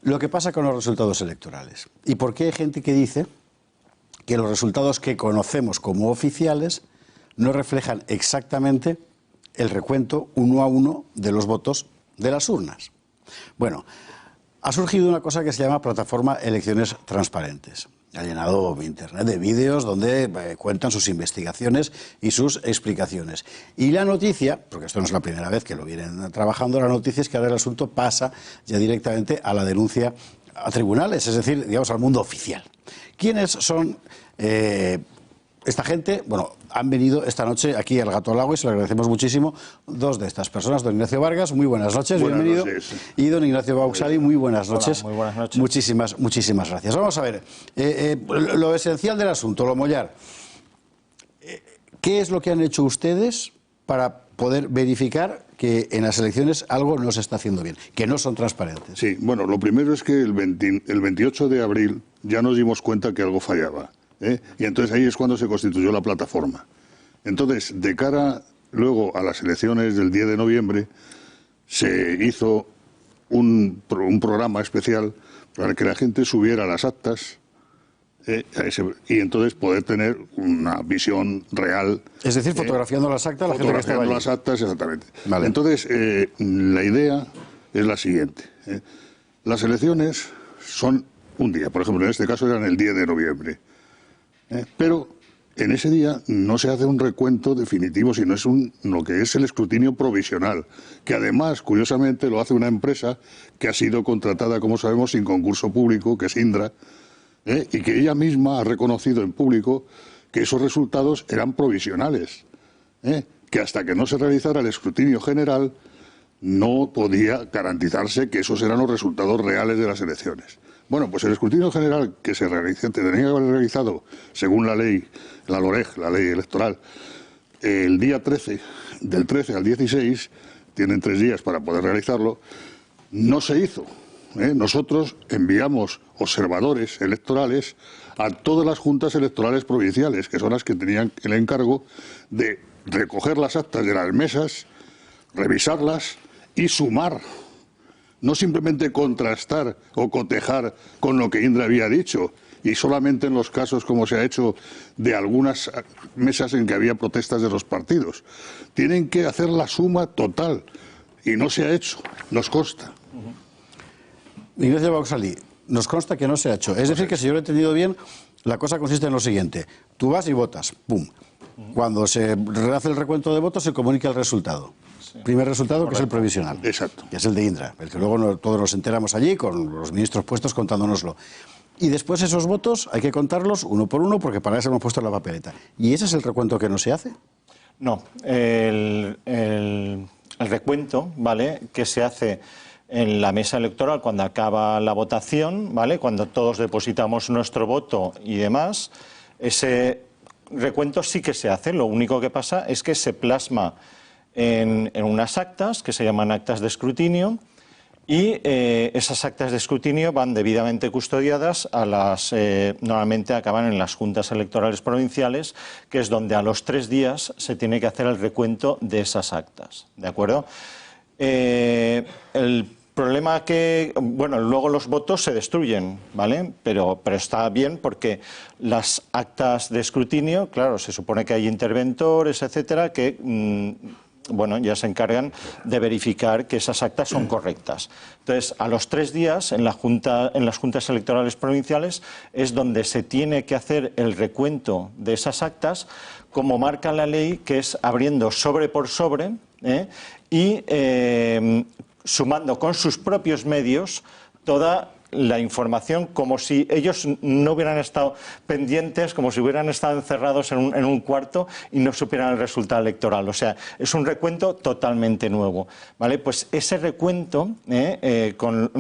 lo que pasa con los resultados electorales. ¿Y por qué hay gente que dice que los resultados que conocemos como oficiales no reflejan exactamente el recuento uno a uno de los votos de las urnas? Bueno, ha surgido una cosa que se llama Plataforma Elecciones Transparentes. Ha llenado Internet de vídeos donde cuentan sus investigaciones y sus explicaciones. Y la noticia, porque esto no es la primera vez que lo vienen trabajando, la noticia es que ahora el asunto pasa ya directamente a la denuncia a tribunales, es decir, digamos, al mundo oficial. ¿Quiénes son esta gente? Bueno, han venido esta noche aquí al Gato al Agua y se lo agradecemos muchísimo. Dos de estas personas, don Ignacio Vargas, muy buenas noches, bienvenido. Noches. Y don Ignacio Bauxali, muy buenas noches. Hola, muy buenas noches. Muchísimas gracias. Vamos a ver, lo esencial del asunto, lo mollar. ¿Qué es lo que han hecho ustedes para poder verificar que en las elecciones algo no se está haciendo bien, que no son transparentes? Sí, bueno, lo primero es que el 28 de abril ya nos dimos cuenta que algo fallaba. Y entonces ahí es cuando se constituyó la plataforma. Entonces, de cara luego a las elecciones del 10 de noviembre, se hizo un programa especial para que la gente subiera las actas y entonces poder tener una visión real. Es decir, fotografiando las actas, la gente que estaba allí. Fotografiando las actas, exactamente. Vale. Entonces, la idea es la siguiente. Las elecciones son un día, por ejemplo, en este caso eran el 10 de noviembre. Pero en ese día no se hace un recuento definitivo, sino es lo que es el escrutinio provisional, que además, curiosamente, lo hace una empresa que ha sido contratada, como sabemos, sin concurso público, que es Indra, y que ella misma ha reconocido en público que esos resultados eran provisionales, que hasta que no se realizara el escrutinio general no podía garantizarse que esos eran los resultados reales de las elecciones. Bueno, pues el escrutinio general que se tenía que haber realizado, según la ley, la LOREG, la ley electoral, el día 13, del 13 al 16, tienen 3 días para poder realizarlo, no se hizo. Nosotros enviamos observadores electorales a todas las juntas electorales provinciales, que son las que tenían el encargo de recoger las actas de las mesas, revisarlas y sumar. No simplemente contrastar o cotejar con lo que Indra había dicho, y solamente en los casos, como se ha hecho, de algunas mesas en que había protestas de los partidos. Tienen que hacer la suma total, y no se ha hecho, nos consta. Ignacio Bauxali, nos consta que no se ha hecho. Es decir, que si yo lo he entendido bien, la cosa consiste en lo siguiente. Tú vas y votas, ¡pum! Cuando se hace el recuento de votos, se comunica el resultado. Primer resultado, que es el provisional. Exacto. Que es el de Indra, el que luego todos nos enteramos allí con los ministros puestos contándonoslo. Y después esos votos hay que contarlos uno por uno porque para eso hemos puesto la papeleta. ¿Y ese es el recuento que no se hace? No, el recuento, ¿vale?, que se hace en la mesa electoral cuando acaba la votación, ¿vale?, cuando todos depositamos nuestro voto y demás, ese recuento sí que se hace. Lo único que pasa es que se plasma en unas actas que se llaman actas de escrutinio y esas actas de escrutinio van debidamente custodiadas normalmente acaban en las juntas electorales provinciales, que es donde a los 3 días se tiene que hacer el recuento de esas actas, ¿de acuerdo? El problema bueno, luego los votos se destruyen, ¿vale? Pero está bien porque las actas de escrutinio, claro, se supone que hay interventores, etcétera, que bueno, ya se encargan de verificar que esas actas son correctas. Entonces, a los 3 días, en las juntas electorales provinciales, es donde se tiene que hacer el recuento de esas actas, como marca la ley, que es abriendo sobre por sobre, y sumando con sus propios medios toda la información, como si ellos no hubieran estado pendientes, como si hubieran estado encerrados en un cuarto y no supieran el resultado electoral. O sea, es un recuento totalmente nuevo, ¿vale? Pues ese recuento, con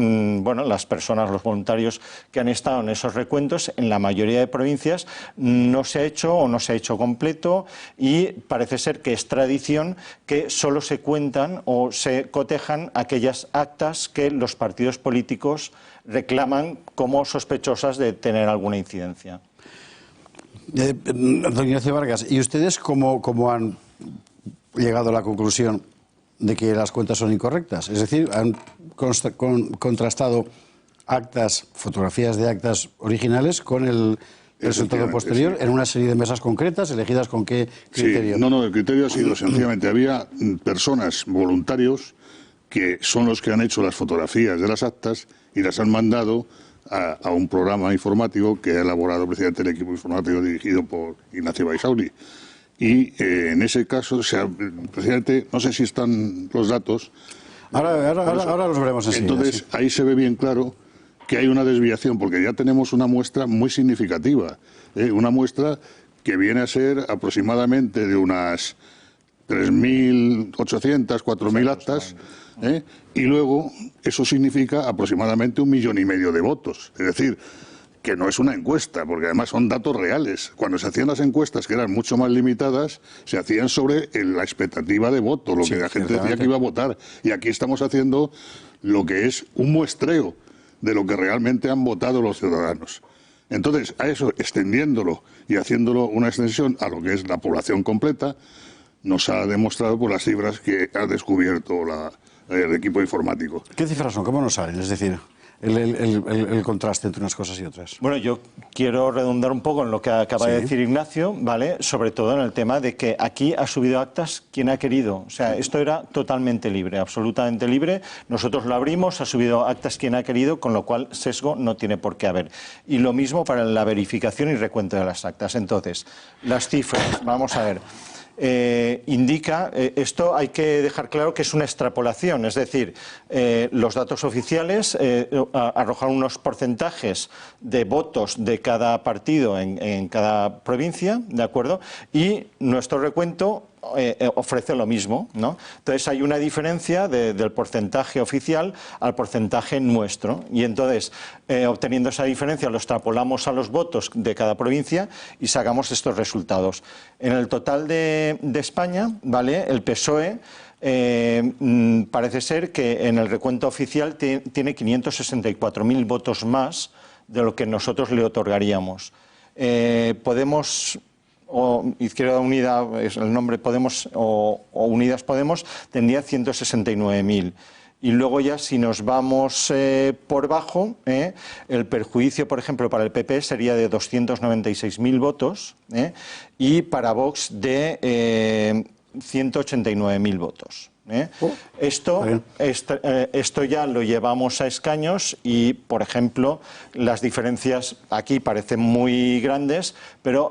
bueno, las personas, los voluntarios que han estado en esos recuentos, en la mayoría de provincias no se ha hecho o no se ha hecho completo, y parece ser que es tradición que solo se cuentan o se cotejan aquellas actas que los partidos políticos reclaman como sospechosas de tener alguna incidencia. Don Ignacio Vargas, ¿y ustedes cómo han llegado a la conclusión de que las cuentas son incorrectas? Es decir, ¿han contrastado actas, fotografías de actas originales con el resultado posterior en una serie de mesas concretas, elegidas con qué criterio. Sí, no, el criterio ha sido sencillamente, había personas, voluntarios, que son los que han hecho las fotografías de las actas y las han mandado a un programa informático que ha elaborado precisamente el equipo informático dirigido por Ignacio Baisauli. Y en ese caso, precisamente, no sé si están los datos. Ahora los veremos enseguida. Entonces, sí. ahí se ve bien claro que hay una desviación, porque ya tenemos una muestra muy significativa, una muestra que viene a ser aproximadamente de unas 3.800, 4.000 actas, y luego eso significa aproximadamente 1,5 millones de votos. Es decir, que no es una encuesta, porque además son datos reales. Cuando se hacían las encuestas, que eran mucho más limitadas, se hacían sobre la expectativa de voto, lo que la gente decía que iba a votar. Y aquí estamos haciendo lo que es un muestreo de lo que realmente han votado los ciudadanos. Entonces, a eso, extendiéndolo y haciéndolo una extensión a lo que es la población completa, nos ha demostrado por las cifras que ha descubierto el equipo informático. ¿Qué cifras son? ¿Cómo nos salen? Es decir, el contraste entre unas cosas y otras. Bueno, yo quiero redundar un poco en lo que acaba de decir Ignacio, ¿vale? Sobre todo en el tema de que aquí ha subido actas quien ha querido. O sea, esto era totalmente libre, absolutamente libre. Nosotros lo abrimos, ha subido actas quien ha querido, con lo cual sesgo no tiene por qué haber. Y lo mismo para la verificación y recuento de las actas. Entonces, las cifras, vamos a ver. Indica, esto hay que dejar claro que es una extrapolación, es decir, los datos oficiales arrojan unos porcentajes de votos de cada partido en cada provincia, ¿de acuerdo? Y nuestro recuento ofrece lo mismo, ¿no? Entonces hay una diferencia del porcentaje oficial al porcentaje nuestro, y entonces obteniendo esa diferencia lo extrapolamos a los votos de cada provincia y sacamos estos resultados. En el total de España, ¿vale? El PSOE parece ser que en el recuento oficial tiene 564.000 votos más de lo que nosotros le otorgaríamos. Podemos o Izquierda Unida, es el nombre Podemos, o Unidas Podemos, tendría 169.000. Y luego ya si nos vamos por bajo, el perjuicio, por ejemplo, para el PP sería de 296.000 votos y para Vox de 189.000 votos. Esto ya lo llevamos a escaños y, por ejemplo, las diferencias aquí parecen muy grandes, pero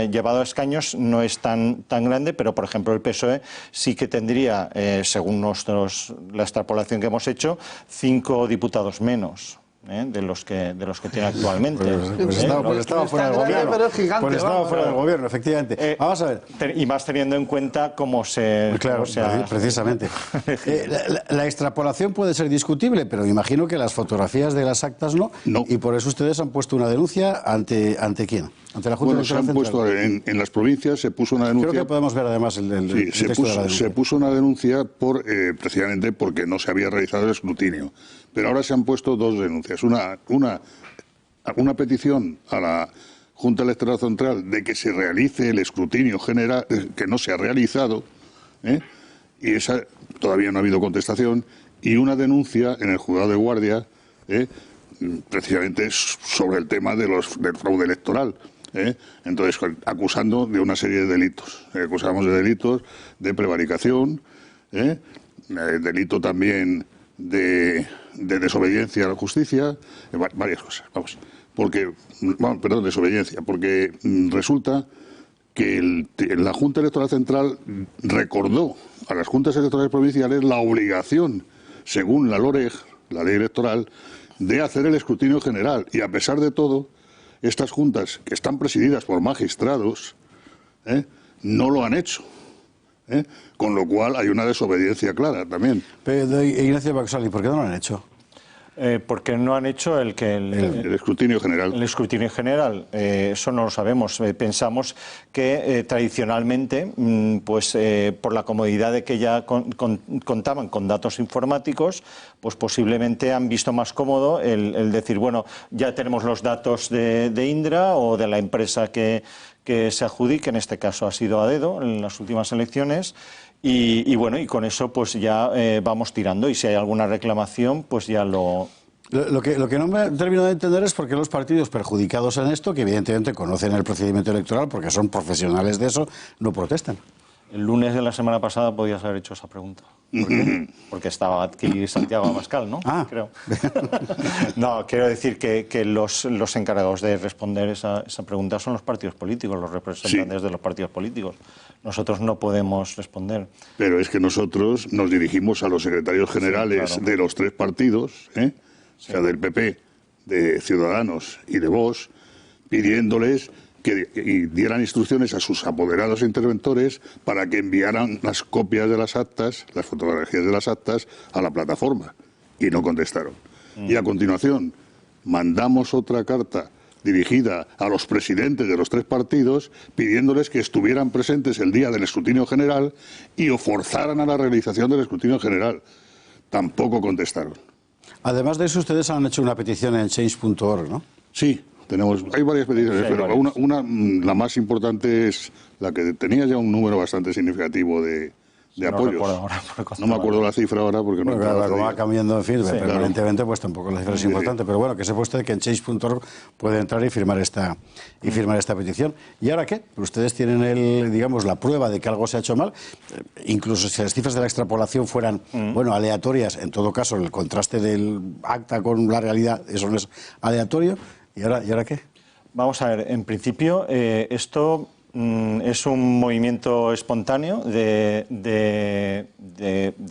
llevado a escaños no es tan grande, pero, por ejemplo, el PSOE sí que tendría, según la extrapolación que hemos hecho, 5 diputados menos. De los que tiene actualmente. Pues estaba fuera del gobierno. Pero es gigante, pues estaba fuera del gobierno, efectivamente. Vamos a ver. Y más teniendo en cuenta cómo se... Claro, precisamente. La extrapolación puede ser discutible, pero me imagino que las fotografías de las actas no. Y por eso ustedes han puesto una denuncia ante ¿quién? Ante la Junta Electoral Central. Puesto en las provincias se puso una denuncia. Creo que podemos ver además el texto de la denuncia. Se puso una denuncia precisamente porque no se había realizado el escrutinio. Pero ahora se han puesto 2 denuncias. Una petición a la Junta Electoral Central de que se realice el escrutinio general, que no se ha realizado, y esa todavía no ha habido contestación, y una denuncia en el juzgado de guardia, precisamente sobre el tema del fraude electoral. Entonces, acusando de una serie de delitos. Acusamos de delitos de prevaricación, delito también de desobediencia a la justicia, varias cosas, desobediencia, porque resulta que la Junta Electoral Central recordó a las juntas electorales provinciales la obligación, según la LOREG, la ley electoral, de hacer el escrutinio general, y a pesar de todo, estas juntas, que están presididas por magistrados, no lo han hecho. Con lo cual hay una desobediencia clara también. Pero, Ignacio Baisauli, ¿por qué no lo han hecho? Porque no han hecho el escrutinio general. El escrutinio general, eso no lo sabemos. Pensamos que tradicionalmente, por la comodidad de que ya contaban con datos informáticos, pues posiblemente han visto más cómodo el decir, bueno, ya tenemos los datos de Indra o de la empresa que se adjudique, en este caso ha sido Adedo en las últimas elecciones. Y bueno, y con eso pues ya vamos tirando, y si hay alguna reclamación pues ya lo Lo que no me termino de entender es por qué los partidos perjudicados en esto, que evidentemente conocen el procedimiento electoral porque son profesionales de eso, no protestan. El lunes de la semana pasada podías haber hecho esa pregunta. ¿Por qué? Porque estaba aquí Santiago Abascal, ¿no? Ah. Creo. No, quiero decir que los encargados de responder esa pregunta son los partidos políticos, los representantes de los partidos políticos. Nosotros no podemos responder. Pero es que nosotros nos dirigimos a los secretarios generales claro. de los tres partidos, o sea, del PP, de Ciudadanos y de Vox, pidiéndoles que dieran instrucciones a sus apoderados e interventores para que enviaran las copias de las actas, las fotografías de las actas, a la plataforma. Y no contestaron. Y a continuación, mandamos otra carta dirigida a los presidentes de los tres partidos, pidiéndoles que estuvieran presentes el día del escrutinio general y o forzaran a la realización del escrutinio general. Tampoco contestaron. Además de eso, ustedes han hecho una petición en change.org, ¿no? Sí. Hay varias peticiones, pero la más importante es la que tenía ya un número bastante significativo de apoyos. No me acuerdo la cifra ahora porque no. Claro, va cambiando, en fin, permanentemente, pues tampoco la cifra es importante. Pero bueno, que sepa usted que en change.org puede entrar y firmar esta petición. ¿Y ahora qué? Ustedes tienen digamos, la prueba de que algo se ha hecho mal. Incluso si las cifras de la extrapolación fueran, bueno, aleatorias, en todo caso, el contraste del acta con la realidad, eso no es aleatorio. ¿Y ahora qué? Vamos a ver, en principio esto es un movimiento espontáneo de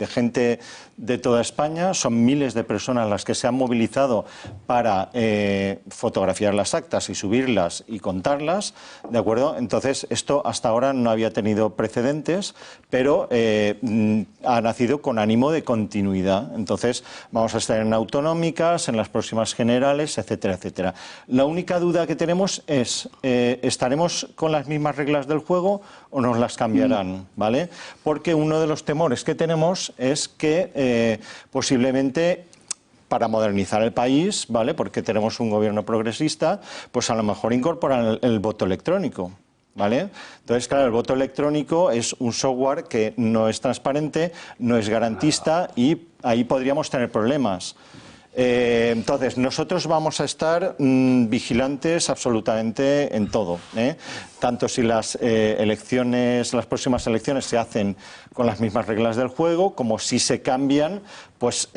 gente de toda España. Son miles de personas las que se han movilizado para fotografiar las actas y subirlas y contarlas, ¿de acuerdo? Entonces, esto hasta ahora no había tenido precedentes, pero ha nacido con ánimo de continuidad. Entonces, vamos a estar en autonómicas, en las próximas generales, etcétera, etcétera. La única duda que tenemos es, ¿estaremos con las mismas reglas del juego o nos las cambiarán? ¿Vale? Porque uno de los temores que tenemos es que posiblemente para modernizar el país, ¿vale? Porque tenemos un gobierno progresista, pues a lo mejor incorporan el voto electrónico, ¿vale? Entonces, claro, el voto electrónico es un software que no es transparente, no es garantista y ahí podríamos tener problemas. Entonces, nosotros vamos a estar vigilantes absolutamente en todo, tanto si las próximas elecciones se hacen con las mismas reglas del juego, como si se cambian, pues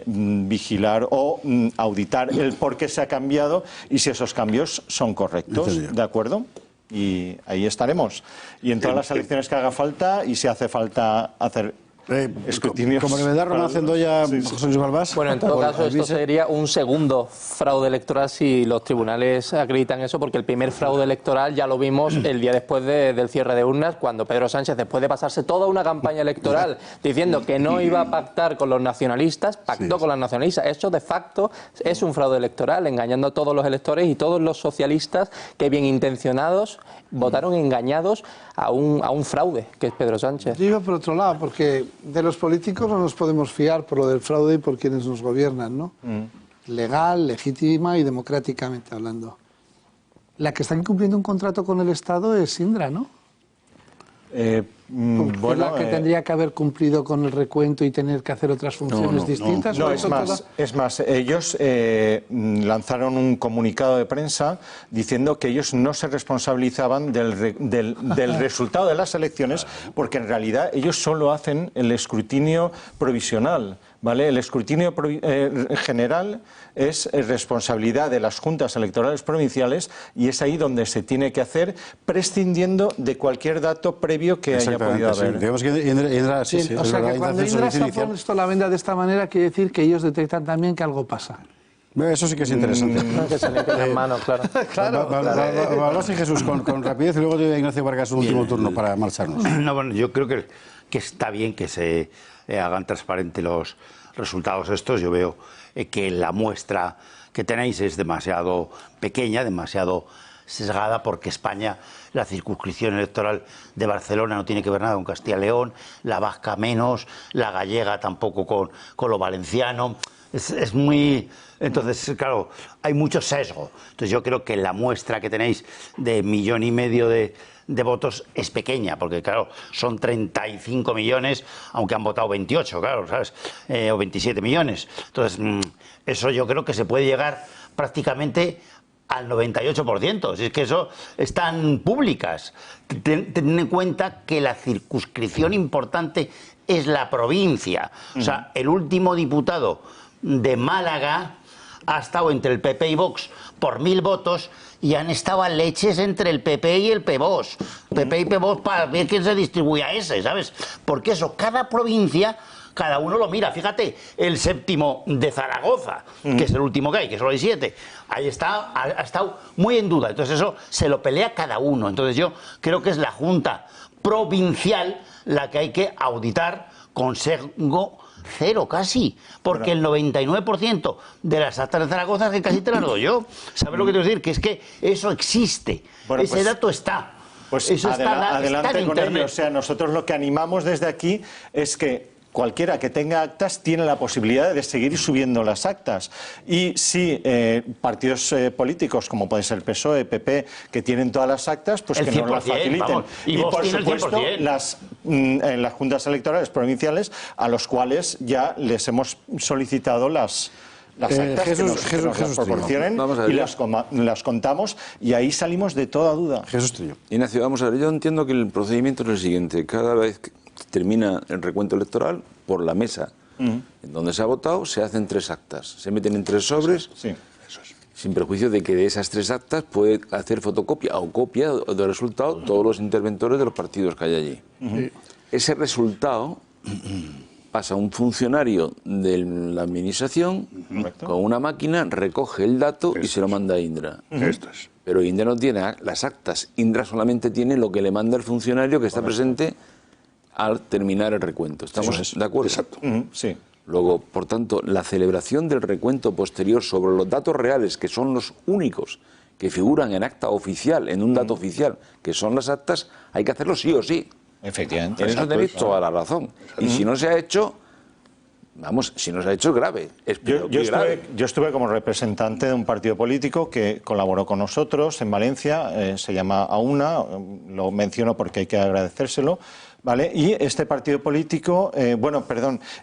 vigilar o auditar el por qué se ha cambiado y si esos cambios son correctos, ¿de acuerdo? Y ahí estaremos. Y en todas las elecciones que haga falta y si hace falta hacer escrutinios. Como que me da Román Cendoya, José Luis Balbás. Bueno, en todo caso, esto sería un segundo fraude electoral si los tribunales acreditan eso, porque el primer fraude electoral ya lo vimos el día después del cierre de urnas, cuando Pedro Sánchez, después de pasarse toda una campaña electoral diciendo que no iba a pactar con los nacionalistas, pactó con los nacionalistas. Eso, de facto, es un fraude electoral, engañando a todos los electores y todos los socialistas que, bien intencionados, votaron engañados a un fraude, que es Pedro Sánchez. Yo iba por otro lado, porque de los políticos no nos podemos fiar por lo del fraude y por quienes nos gobiernan, ¿no? Legal, legítima y democráticamente hablando. La que está incumpliendo un contrato con el Estado es Indra, ¿no? Bueno, es la que tendría que haber cumplido con el recuento y tener que hacer otras funciones distintas. No, es más, ellos lanzaron un comunicado de prensa diciendo que ellos no se responsabilizaban del resultado de las elecciones, porque en realidad ellos solo hacen el escrutinio provisional, ¿vale? El escrutinio general es responsabilidad de las juntas electorales provinciales y es ahí donde se tiene que hacer, prescindiendo de cualquier dato previo que haya podido haber. Digamos que Indra, o sea, que cuando Indra se ha puesto la venda de esta manera, quiere decir que ellos detectan también que algo pasa. Eso sí que es interesante. Que se meten las manos, claro. Vamos y Jesús, con rapidez, y luego te doy a Ignacio Vargas un último turno para marcharnos. No, bueno, yo creo que está bien que se hagan transparentes los resultados estos. Yo veo que la muestra que tenéis es demasiado pequeña, demasiado sesgada, porque España, la circunscripción electoral de Barcelona no tiene que ver nada con Castilla y León, la vasca menos, la gallega tampoco con lo valenciano. Es muy... Entonces, claro, hay mucho sesgo. Entonces yo creo que la muestra que tenéis de 1,5 millones de votos es pequeña, porque claro, son 35 millones, aunque han votado 28, claro, ¿sabes? O 27 millones. Entonces, eso yo creo que se puede llegar prácticamente al 98%. Si es que eso están públicas. Ten en cuenta que la circunscripción importante es la provincia. O sea, el último diputado de Málaga ha estado entre el PP y Vox por 1000 votos y han estado a leches entre el PP y el PVOS. PP y PVOS para ver quién se distribuye a ese, ¿sabes? Porque eso, cada provincia, cada uno lo mira. Fíjate, el 7º de Zaragoza, que es el último que hay, que solo hay 7, ahí está, ha estado muy en duda. Entonces eso se lo pelea cada uno. Entonces yo creo que es la Junta Provincial la que hay que auditar con sesgo cero casi, porque el 99% de las actas de Zaragoza que casi te las doy yo. ¿Sabes lo que te quiero decir? Que es que eso existe, ese dato está. Pues eso adelante está en con Internet. ello. O sea, nosotros lo que animamos desde aquí es que cualquiera que tenga actas tiene la posibilidad de seguir subiendo las actas. Y si partidos políticos, como puede ser PSOE, PP, que tienen todas las actas, pues El que nos las 100%, faciliten. vamos, y por tiene el supuesto, 100%. las juntas electorales provinciales, a los cuales ya les hemos solicitado las actas que nos proporcionen y las contamos, y ahí salimos de toda duda. Jesús Trillo. Ignacio, vamos a ver, yo entiendo que el procedimiento es el siguiente. Cada vez que termina el recuento electoral, por la mesa en donde se ha votado, se hacen 3 actas. Se meten en 3 sobres, Sí. sin perjuicio de que de esas 3 actas puede hacer fotocopia o copia de resultado todos los interventores de los partidos que hay allí. Ese resultado pasa a un funcionario de la administración con una máquina, recoge el dato y se lo manda a Indra. Esto es. Pero Indra no tiene las actas. Indra solamente tiene lo que le manda el funcionario que está presente al terminar el recuento. ¿Estamos de acuerdo? Exacto. Sí. Luego, por tanto, la celebración del recuento posterior sobre los datos reales, que son los únicos que figuran en acta oficial, en un dato oficial, que son las actas, hay que hacerlo sí o sí. Efectivamente. En eso tenéis toda la razón. Y si no se ha hecho, vamos, si no se ha hecho es grave. Es grave. Yo estuve como representante de un partido político que colaboró con nosotros en Valencia, se llama AUNA, lo menciono porque hay que agradecérselo, ¿vale? Y este partido político,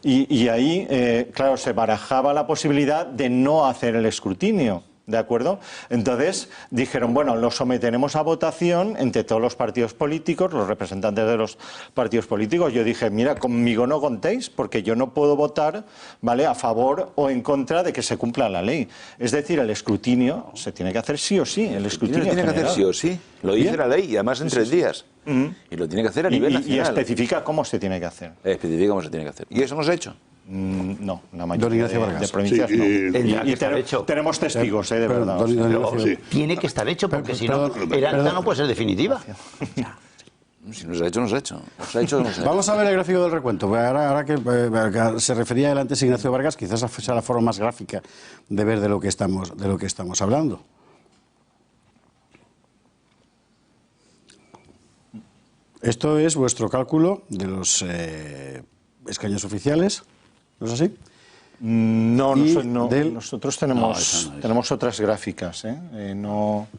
y ahí, claro, se barajaba la posibilidad de no hacer el escrutinio. ¿De acuerdo? Entonces dijeron, bueno, lo someteremos a votación entre todos los partidos políticos, los representantes de los partidos políticos. Yo dije, mira, conmigo no contéis, porque yo no puedo votar, ¿vale?, a favor o en contra de que se cumpla la ley. Es decir, el escrutinio se tiene que hacer sí o sí. El escrutinio tiene que hacer general. sí o sí. Lo dice la ley, y además en 3 días. Y lo tiene que hacer a nivel nacional. Y especifica cómo se tiene que hacer. Especifica cómo se tiene que hacer. ¿Y eso no se ha hecho? No, la Don mayoría Ignacio Vargas. de provincias Sí, no. Tendrá que Y estar hecho. tenemos testigos, de verdad. Don Ignacio. Sí. Tiene que estar hecho, porque si no, perdón, el acta no puede ser definitiva. Si no se ha hecho, no se ha hecho. No se ha hecho, no se ha hecho. Vamos a ver el gráfico del recuento. Ahora que se refería adelante Ignacio Vargas, quizás sea la forma más gráfica de ver de lo que estamos hablando. Esto es vuestro cálculo de los escaños oficiales, ¿no es así? No, Y nosotros tenemos otras gráficas.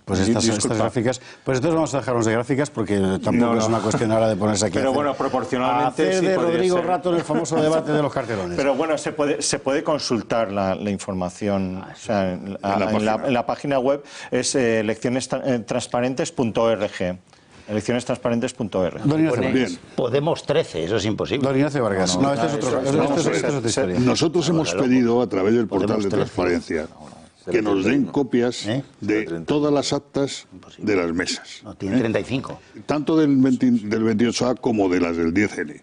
Pues estas gráficas. Pues entonces vamos a dejarnos de gráficas porque tampoco es una cuestión ahora de ponerse aquí. Pero bueno, proporcionalmente hacer sí de podría Rodrigo ser. Rato en el famoso debate de los carterones. Pero bueno, se puede consultar la información. O sea, en la página web es eleccionestransparentes.org. Eleccionestransparentes.org. Don Ignacio Bien. Vargas. Podemos 13, eso es imposible. Don Ignacio Vargas. No, este es otro. Esta es otra historia. Nosotros hemos pedido a través del portal de transparencia que nos den copias de todas las actas de las mesas, No, tiene 35. tanto del 28A como de las del 10N.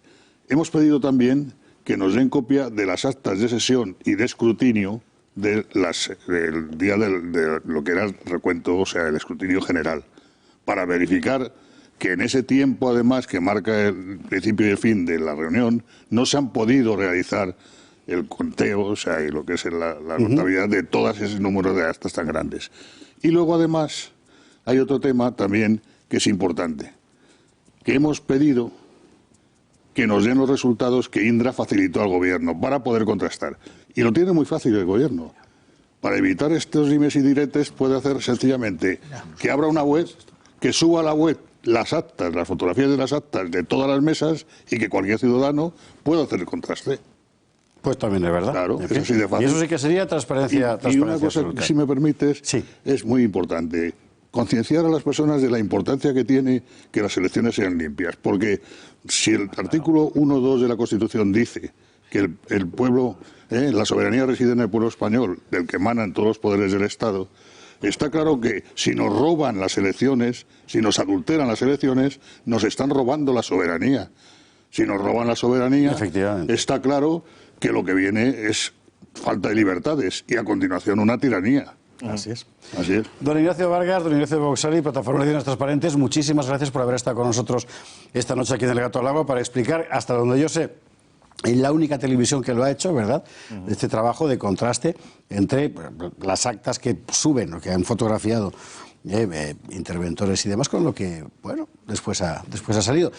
Hemos pedido también que nos den copia de las actas de sesión y de escrutinio del día de lo que era el recuento, o sea, el escrutinio general, para verificar que en ese tiempo, además, que marca el principio y el fin de la reunión, no se han podido realizar el conteo, o sea, y lo que es la contabilidad de todos esos números de actas tan grandes. Y luego, además, hay otro tema también que es importante, que hemos pedido que nos den los resultados que Indra facilitó al Gobierno para poder contrastar. Y lo tiene muy fácil el Gobierno. Para evitar estos dimes y diretes puede hacer sencillamente que abra una web, que suba a la web las actas, las fotografías de las actas de todas las mesas y que cualquier ciudadano pueda hacer el contraste. Pues también es verdad. Claro, En es fin. así de fácil. Y eso sí que sería transparencia, Y una transparencia cosa, absoluta. si me permites, Sí. es muy importante. Concienciar a las personas de la importancia que tiene que las elecciones sean limpias. Porque si el artículo 1.2 de la Constitución dice que el pueblo, la soberanía reside en el pueblo español, del que emanan todos los poderes del Estado, está claro que si nos roban las elecciones, si nos adulteran las elecciones, nos están robando la soberanía. Si nos roban la soberanía, Efectivamente. está claro que lo que viene es falta de libertades y a continuación una tiranía. Así es. Así es. Don Ignacio Vargas, don Ignacio Boxali, Plataforma de Elecciones Transparentes, muchísimas gracias por haber estado con nosotros esta noche aquí en el Gato al Agua para explicar, hasta donde yo sé, en la única televisión que lo ha hecho, ¿verdad?, este trabajo de contraste entre las actas que suben o que han fotografiado interventores y demás con lo que, bueno, después ha salido.